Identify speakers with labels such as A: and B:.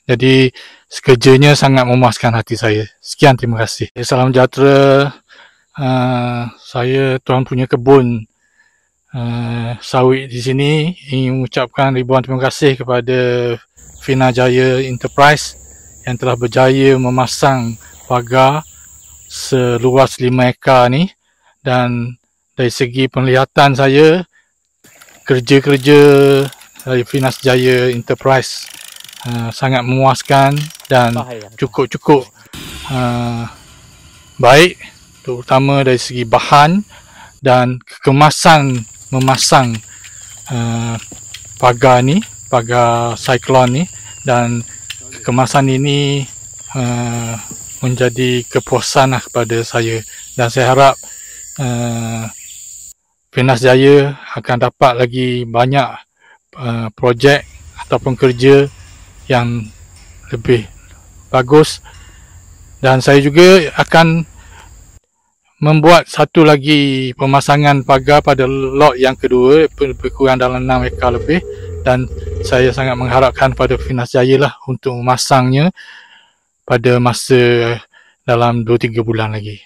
A: Jadi kerjanya sangat memuaskan hati saya. Sekian, terima kasih. Salam sejahtera. Saya tuan punya kebun sawit di sini ingin mengucapkan ribuan terima kasih kepada Fina Jaya Enterprise yang telah berjaya memasang pagar seluas 5 ekar ni, dan dari segi penglihatan saya, kerja-kerja dari Fina Jaya Enterprise sangat memuaskan dan cukup baik, terutama dari segi bahan dan kekemasan memasang pagar ni, pagar Cyclone ni, dan kekemasan ini menjadi kepuasan lah kepada saya, dan saya harap Finas Jaya akan dapat lagi banyak projek ataupun kerja yang lebih bagus, dan saya juga akan membuat satu lagi pemasangan pagar pada lot yang kedua, lebih kurang dalam 6 ekar lebih, dan saya sangat mengharapkan pada Finas Jaya lah untuk memasangnya pada masa dalam 2-3 bulan lagi.